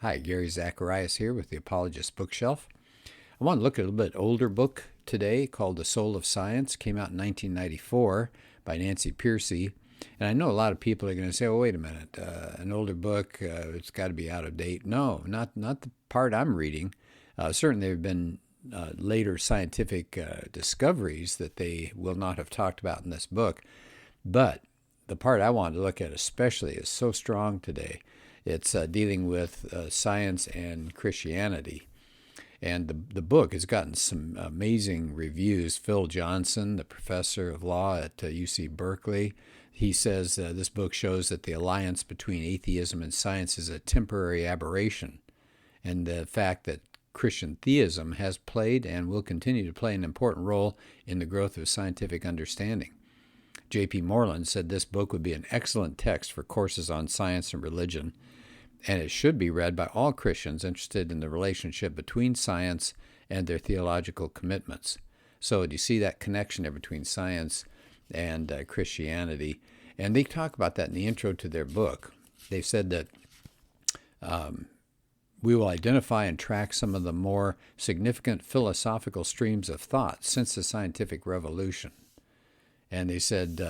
Hi, Gary Zacharias here with the Apologist bookshelf. I want to look at a little bit older book today called The Soul of Science. Came out in 1994 by Nancy Pearcey. And I know a lot of people are going to say, oh, wait a minute, an older book, it's got to be out of date. No, not the part I'm reading. Certainly there have been later scientific discoveries that they will not have talked about in this book. But the part I want to look at especially is so strong today. It's dealing with science and Christianity. And the book has gotten some amazing reviews. Phil Johnson, the professor of law at UC Berkeley, he says this book shows that the alliance between atheism and science is a temporary aberration, and the fact that Christian theism has played and will continue to play an important role in the growth of scientific understanding. J.P. Moreland said this book would be an excellent text for courses on science and religion, and it should be read by all Christians interested in the relationship between science and their theological commitments. So do you see that connection there between science and Christianity? And they talk about that in the intro to their book. They said that we will identify and track some of the more significant philosophical streams of thought since the scientific revolution. And they said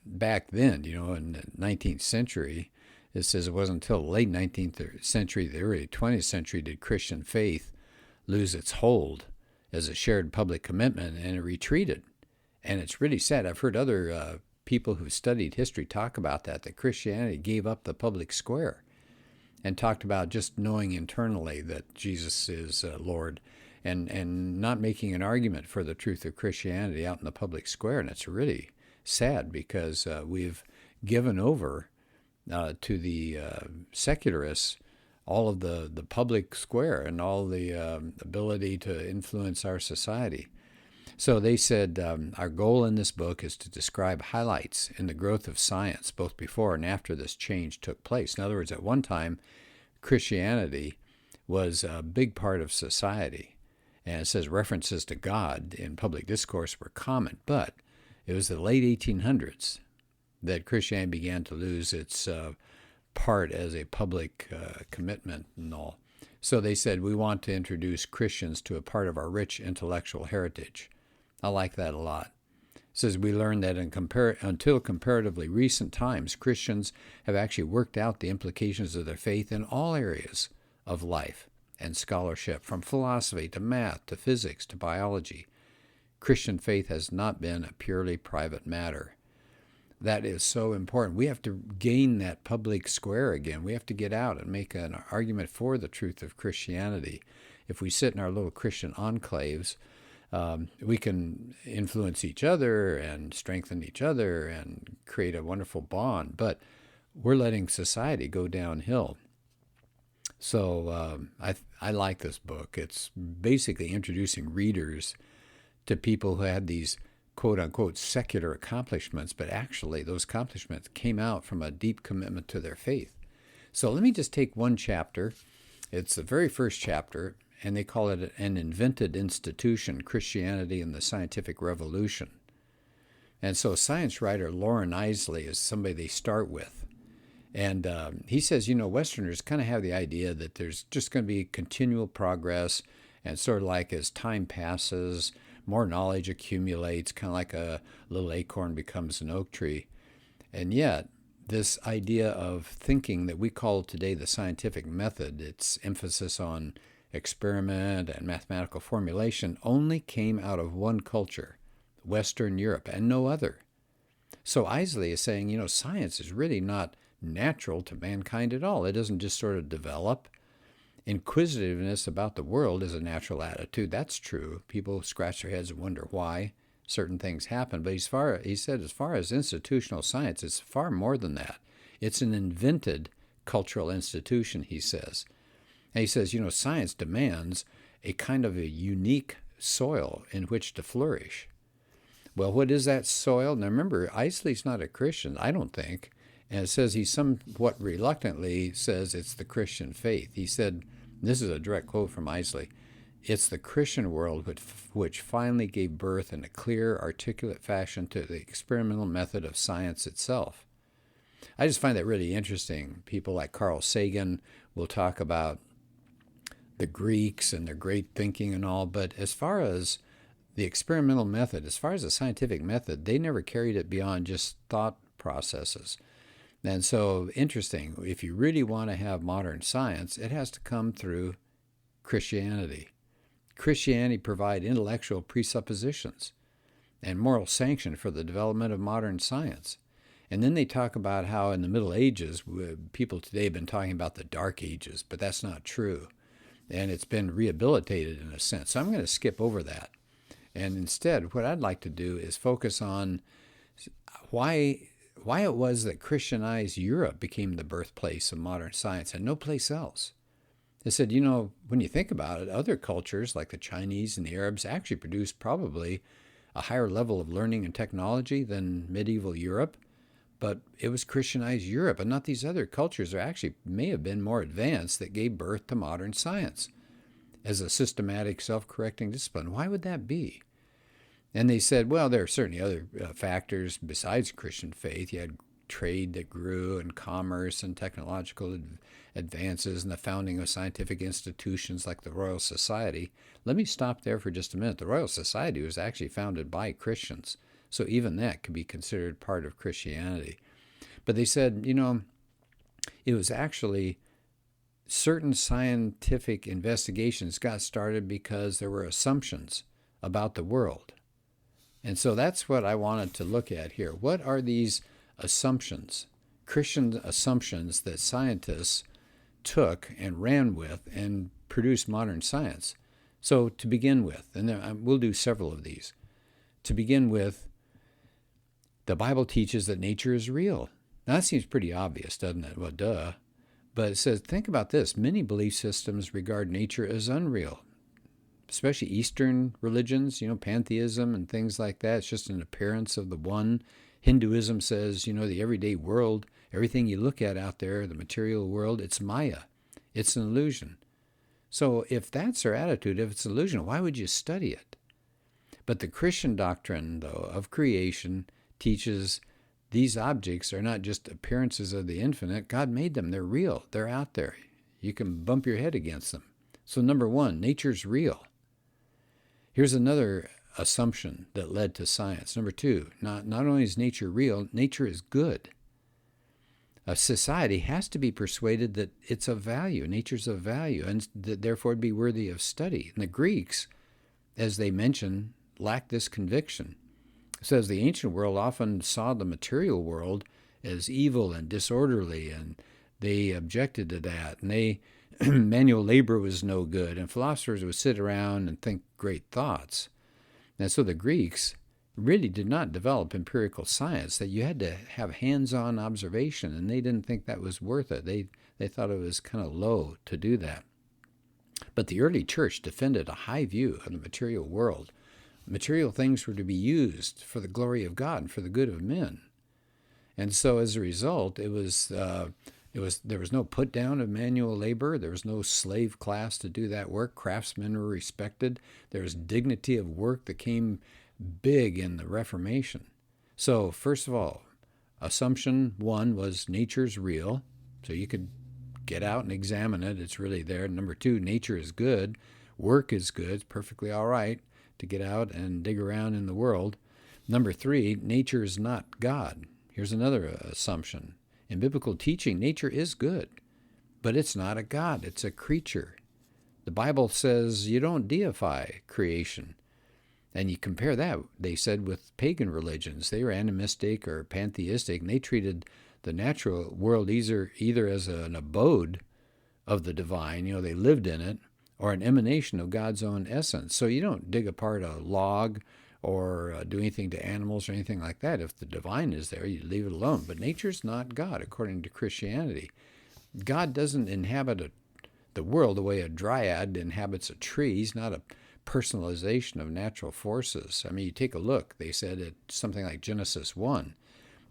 back then, in the 19th century, it says it wasn't until the late 19th century, the early 20th century, did Christian faith lose its hold as a shared public commitment, and it retreated. And it's really sad. I've heard other people who've studied history talk about that Christianity gave up the public square and talked about just knowing internally that Jesus is Lord and not making an argument for the truth of Christianity out in the public square. And it's really sad because we've given over to the secularists all of the public square and all the ability to influence our society. So they said our goal in this book is to describe highlights in the growth of science, both before and after this change took place. In other words, at one time, Christianity was a big part of society. And it says references to God in public discourse were common, but it was the late 1800s that Christianity began to lose its part as a public commitment and all. So they said, we want to introduce Christians to a part of our rich intellectual heritage. I like that a lot. It says, we learned that until comparatively recent times, Christians have actually worked out the implications of their faith in all areas of life and scholarship, from philosophy to math to physics to biology. Christian faith has not been a purely private matter. That is so important. We have to gain that public square again. We have to get out and make an argument for the truth of Christianity. If we sit in our little Christian enclaves, we can influence each other and strengthen each other and create a wonderful bond, but we're letting society go downhill. So I like this book. It's basically introducing readers to people who had these quote-unquote secular accomplishments, but actually those accomplishments came out from a deep commitment to their faith. So let me just take one chapter. It's the very first chapter, and they call it An Invented Institution, Christianity and the Scientific Revolution. And so science writer Loren Eiseley is somebody they start with. And he says, Westerners kind of have the idea that there's just going to be continual progress, and sort of like as time passes, more knowledge accumulates, kind of like a little acorn becomes an oak tree. And yet, this idea of thinking that we call today the scientific method, its emphasis on experiment and mathematical formulation, only came out of one culture, Western Europe, and no other. So Eiseley is saying, science is really not natural to mankind at all. It doesn't just sort of develop. Inquisitiveness about the world is a natural attitude. That's true. People scratch their heads and wonder why certain things happen. But he said as far as institutional science, it's far more than that. It's an invented cultural institution, he says. And he says, science demands a kind of a unique soil in which to flourish. Well, what is that soil? Now remember, Eiseley's not a Christian, I don't think. And it says he somewhat reluctantly says it's the Christian faith. He said, this is a direct quote from Eiseley, it's the Christian world which finally gave birth in a clear, articulate fashion to the experimental method of science itself. I just find that really interesting. People like Carl Sagan will talk about the Greeks and their great thinking and all, but as far as the experimental method, as far as the scientific method, they never carried it beyond just thought processes. And so, interesting, if you really want to have modern science, it has to come through Christianity. Christianity provide intellectual presuppositions and moral sanction for the development of modern science. And then they talk about how in the Middle Ages, people today have been talking about the Dark Ages, but that's not true. And it's been rehabilitated in a sense. So I'm going to skip over that. And instead, what I'd like to do is focus on why it was that Christianized Europe became the birthplace of modern science and no place else. They said, when you think about it, other cultures like the Chinese and the Arabs actually produced probably a higher level of learning and technology than medieval Europe. But it was Christianized Europe, and not these other cultures that actually may have been more advanced that gave birth to modern science as a systematic, self-correcting discipline. Why would that be? And they said, well, there are certainly other factors besides Christian faith. You had trade that grew and commerce and technological advances and the founding of scientific institutions like the Royal Society. Let me stop there for just a minute. The Royal Society was actually founded by Christians. So even that could be considered part of Christianity. But they said, it was actually certain scientific investigations got started because there were assumptions about the world. And so that's what I wanted to look at here. What are these assumptions, Christian assumptions that scientists took and ran with and produced modern science? So to begin with, and we'll do several of these. To begin with, the Bible teaches that nature is real. Now, that seems pretty obvious, doesn't it? Well, duh. But it says, think about this. Many belief systems regard nature as unreal, especially Eastern religions, pantheism and things like that. It's just an appearance of the one. Hinduism says, the everyday world, everything you look at out there, the material world, it's Maya. It's an illusion. So if that's our attitude, if it's an illusion, why would you study it? But the Christian doctrine, though, of creation teaches these objects are not just appearances of the infinite. God made them. They're real. They're out there. You can bump your head against them. So number one, nature's real. Here's another assumption that led to science. Number two, not only is nature real, nature is good. A society has to be persuaded that it's of value. Nature's of value, and that therefore it'd be worthy of study. And the Greeks, as they mention, lacked this conviction. It says the ancient world often saw the material world as evil and disorderly, and they objected to that. And manual labor was no good, and philosophers would sit around and think great thoughts. And so the Greeks really did not develop empirical science, that you had to have hands-on observation, and they didn't think that was worth it. They thought it was kind of low to do that. But the early church defended a high view of the material world. Material things were to be used for the glory of God and for the good of men. And so as a result, there was no put down of manual labor. There was no slave class to do that work. Craftsmen were respected. There was dignity of work that came big in the Reformation. So first of all, assumption one was nature's real. So you could get out and examine it. It's really there. Number two, nature is good. Work is good. It's perfectly all right to get out and dig around in the world. Number three, nature is not God. Here's another assumption. In biblical teaching, nature is good, but it's not a God. It's a creature. The Bible says you don't deify creation. And you compare that, they said, with pagan religions. They were animistic or pantheistic, and they treated the natural world either as an abode of the divine, they lived in it, or an emanation of God's own essence. So you don't dig apart a log or do anything to animals or anything like that. If the divine is there, you leave it alone. But nature's not God, according to Christianity. God doesn't inhabit the world the way a dryad inhabits a tree. He's not a personalization of natural forces. I mean, you take a look, they said, at something like Genesis 1.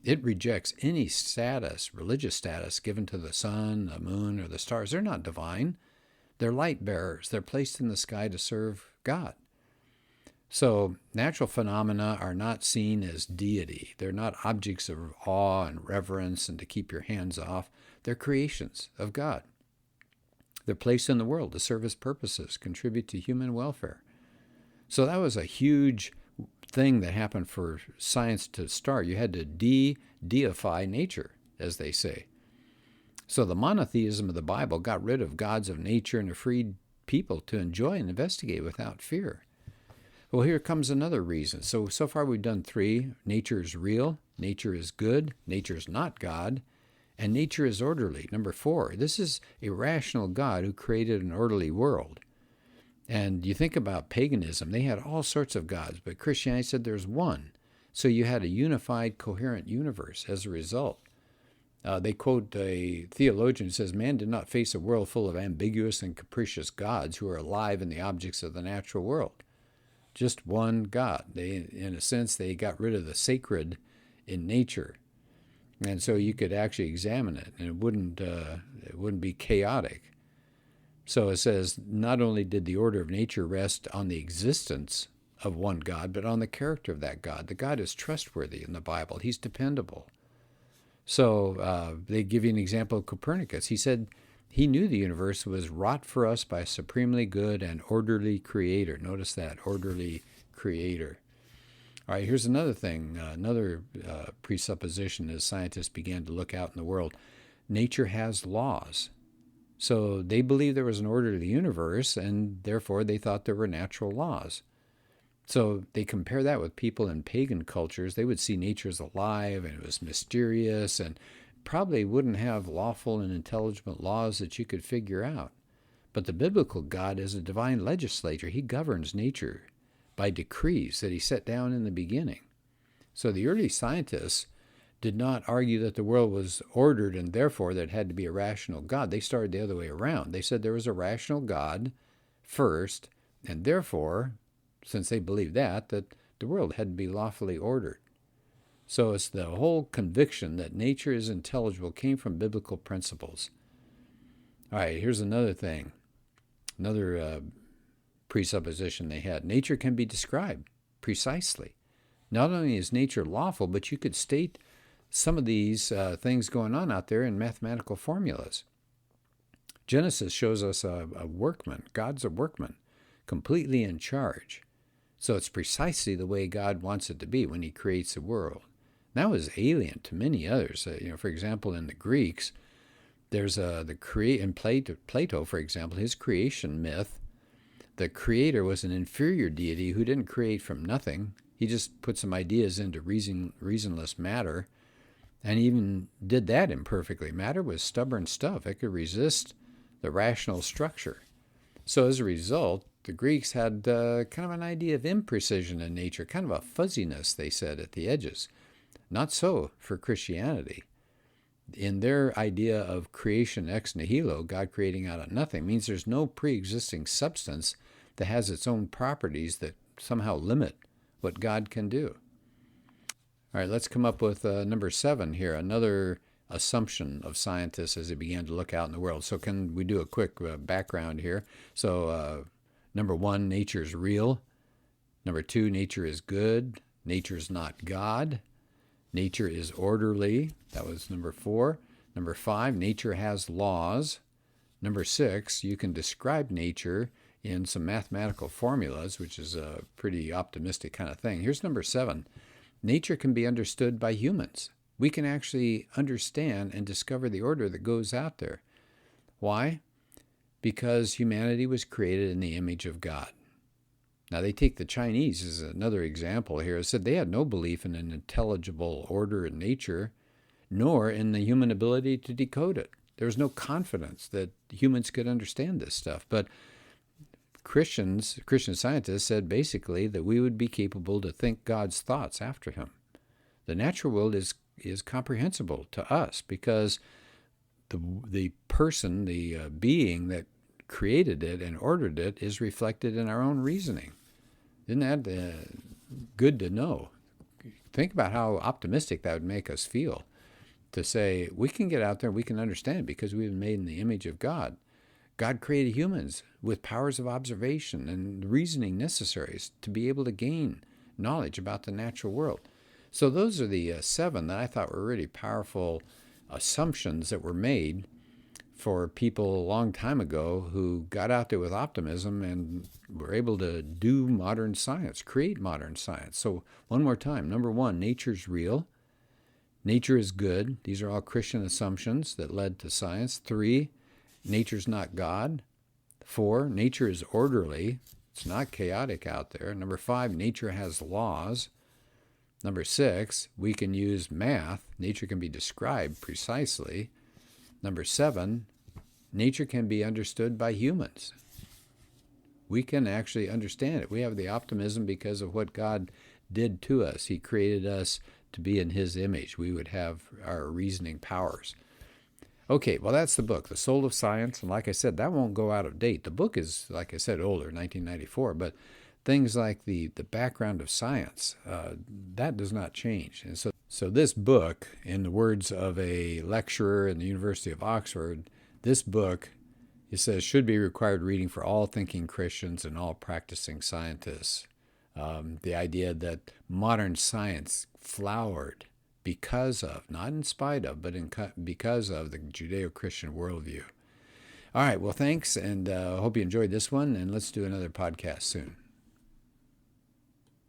It rejects any status, religious status, given to the sun, the moon, or the stars. They're not divine. They're light bearers. They're placed in the sky to serve God. So natural phenomena are not seen as deity. They're not objects of awe and reverence and to keep your hands off. They're creations of God. They're placed in the world to serve His purposes, contribute to human welfare. So that was a huge thing that happened for science to start. You had to deify nature, as they say. So the monotheism of the Bible got rid of gods of nature and freed people to enjoy and investigate without fear. Well, here comes another reason. So far we've done 3. Nature is real, nature is good, nature is not God, and nature is orderly. Number 4, this is a rational God who created an orderly world. And you think about paganism, they had all sorts of gods, but Christianity said there's one. So you had a unified, coherent universe as a result. They quote a theologian who says, man did not face a world full of ambiguous and capricious gods who are alive in the objects of the natural world. Just one God. In a sense, they got rid of the sacred in nature. And so you could actually examine it, and it wouldn't be chaotic. So it says, not only did the order of nature rest on the existence of one God, but on the character of that God. The God is trustworthy in the Bible. He's dependable. So they give you an example of Copernicus. He said he knew the universe was wrought for us by a supremely good and orderly creator. Notice that, orderly creator. All right, here's another thing, another presupposition as scientists began to look out in the world. Nature has laws. So they believed there was an order to the universe, and therefore they thought there were natural laws. So they compare that with people in pagan cultures. They would see nature as alive, and it was mysterious, and probably wouldn't have lawful and intelligible laws that you could figure out. But the biblical God is a divine legislator. He governs nature by decrees that he set down in the beginning. So the early scientists did not argue that the world was ordered and therefore there had to be a rational God. They started the other way around. They said there was a rational God first, and therefore, since they believed that the world had to be lawfully ordered. So it's the whole conviction that nature is intelligible came from biblical principles. All right, here's another thing, another presupposition they had. Nature can be described precisely. Not only is nature lawful, but you could state some of these things going on out there in mathematical formulas. Genesis shows us a workman. God's a workman, completely in charge. So it's precisely the way God wants it to be when he creates the world. That was alien to many others. For example, in the Greeks, there's in Plato, for example, his creation myth, the creator was an inferior deity who didn't create from nothing. He just put some ideas into reasonless matter, and even did that imperfectly. Matter was stubborn stuff. It could resist the rational structure. So as a result, the Greeks had kind of an idea of imprecision in nature, kind of a fuzziness, they said, at the edges. Not so for Christianity. In their idea of creation ex nihilo, God creating out of nothing, means there's no pre-existing substance that has its own properties that somehow limit what God can do. All right, let's come up with number 7 here, another assumption of scientists as they began to look out in the world. So can we do a quick background here? So number 1, nature is real. Number 2, nature is good. Nature is not God. Nature is orderly. That was number 4. Number 5, nature has laws. Number 6, you can describe nature in some mathematical formulas, which is a pretty optimistic kind of thing. Here's number 7. Nature can be understood by humans. We can actually understand and discover the order that goes out there. Why? Because humanity was created in the image of God. Now, they take the Chinese as another example here. It said they had no belief in an intelligible order in nature, nor in the human ability to decode it. There was no confidence that humans could understand this stuff. But Christian scientists said basically that we would be capable to think God's thoughts after him. The natural world is comprehensible to us because the person, the being that created it and ordered it is reflected in our own reasoning. Isn't that good to know? Think about how optimistic that would make us feel to say we can get out there and we can understand because we've been made in the image of God. God created humans with powers of observation and reasoning necessary to be able to gain knowledge about the natural world. So those are the 7 that I thought were really powerful assumptions that were made for people a long time ago who got out there with optimism and were able to do modern science, create modern science. So one more time. Number one, nature's real. Nature is good. These are all Christian assumptions that led to science. 3, nature's not God. 4, nature is orderly. It's not chaotic out there. Number 5, nature has laws. Number 6, we can use math. Nature can be described precisely. Number 7, nature can be understood by humans. We can actually understand it. We have the optimism because of what God did to us. He created us to be in His image. We would have our reasoning powers. Okay, well, that's the book, The Soul of Science. And like I said, that won't go out of date. The book is, like I said, older, 1994. But things like the background of science, that does not change. And so this book, in the words of a lecturer in the University of Oxford, this book, it says, should be required reading for all thinking Christians and all practicing scientists. The idea that modern science flowered because of, not in spite of, but because of the Judeo-Christian worldview. All right, well, thanks, and I hope you enjoyed this one, and let's do another podcast soon.